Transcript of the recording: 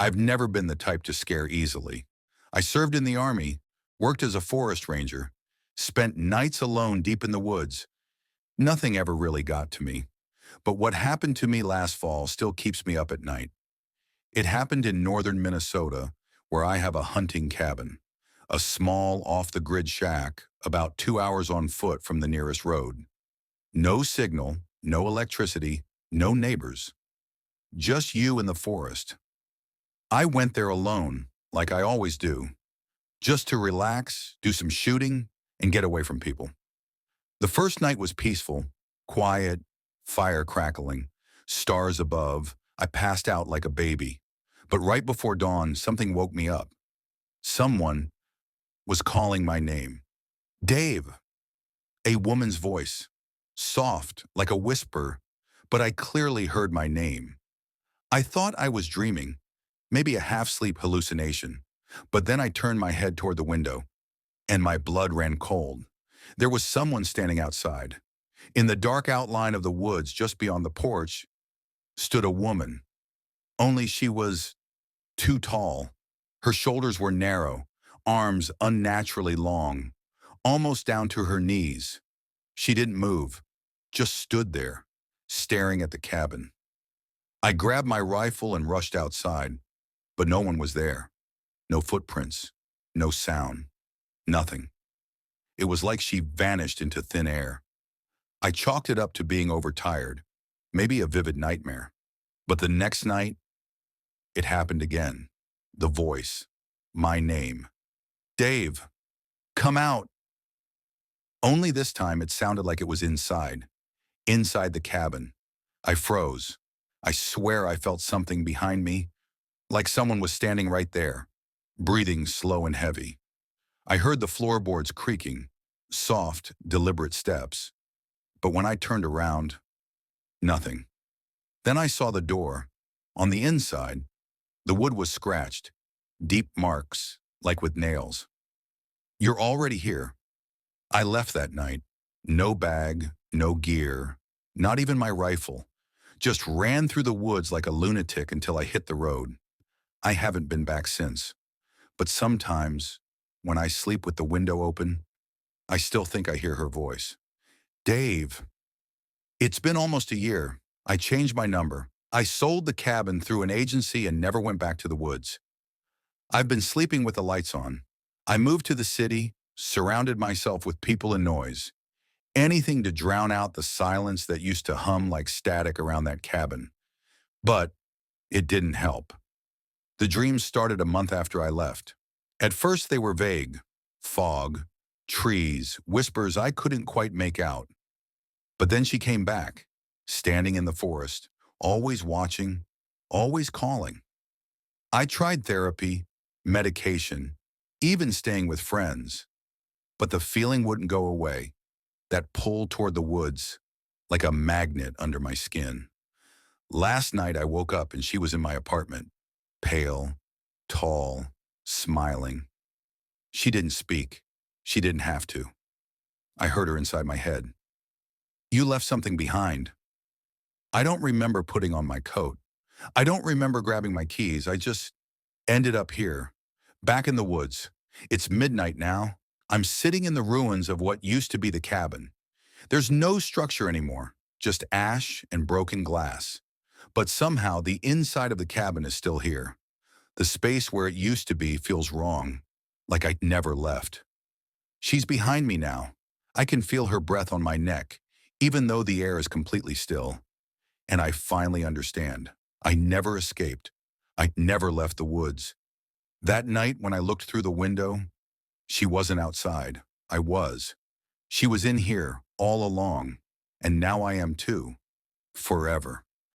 I've never been the type to scare easily. I served in the army, worked as a forest ranger, spent nights alone deep in the woods. Nothing ever really got to me. But what happened to me last fall still keeps me up at night. It happened in northern Minnesota, where I have a hunting cabin, a small off-the-grid shack about 2 hours on foot from the nearest road. No signal, no electricity, no neighbors, just you and the forest. I went there alone, like I always do, just to relax, do some shooting, and get away from people. The first night was peaceful, quiet, fire crackling, stars above. I passed out like a baby. But right before dawn, something woke me up. Someone was calling my name. Dave, a woman's voice, soft, like a whisper, but I clearly heard my name. I thought I was dreaming, maybe a half-sleep hallucination, but then I turned my head toward the window, and my blood ran cold. There was someone standing outside. In the dark outline of the woods just beyond the porch stood a woman, only she was too tall. Her shoulders were narrow, arms unnaturally long, almost down to her knees. She didn't move, just stood there, staring at the cabin. I grabbed my rifle and rushed outside, but no one was there. No footprints, no sound, nothing. It was like she vanished into thin air. I chalked it up to being overtired, maybe a vivid nightmare. But the next night, it happened again. The voice, my name. Dave, come out. Only this time it sounded like it was inside the cabin. I froze. I swear I felt something behind me, like someone was standing right there, breathing slow and heavy. I heard the floorboards creaking, soft, deliberate steps. But when I turned around, nothing. Then I saw the door. On the inside, the wood was scratched, deep marks, like with nails. You're already here. I left that night. No bag, no gear, not even my rifle. Just ran through the woods like a lunatic until I hit the road. I haven't been back since. But sometimes, when I sleep with the window open, I still think I hear her voice. Dave. It's been almost a year. I changed my number. I sold the cabin through an agency and never went back to the woods. I've been sleeping with the lights on. I moved to the city, surrounded myself with people and noise. Anything to drown out the silence that used to hum like static around that cabin. But it didn't help. The dreams started a month after I left. At first they were vague. Fog, trees, whispers I couldn't quite make out. But then she came back, standing in the forest, always watching, always calling. I tried therapy, medication, even staying with friends. But the feeling wouldn't go away, that pull toward the woods, like a magnet under my skin. Last night I woke up and she was in my apartment, pale, tall, smiling. She didn't speak. She didn't have to. I heard her inside my head. You left something behind. I don't remember putting on my coat. I don't remember grabbing my keys. I just ended up here, back in the woods. It's midnight now. I'm sitting in the ruins of what used to be the cabin. There's no structure anymore, just ash and broken glass. But somehow the inside of the cabin is still here. The space where it used to be feels wrong, like I never left. She's behind me now. I can feel her breath on my neck, even though the air is completely still. And I finally understand. I never escaped. I never left the woods. That night when I looked through the window, she wasn't outside. I was. She was in here all along, and now I am too, forever.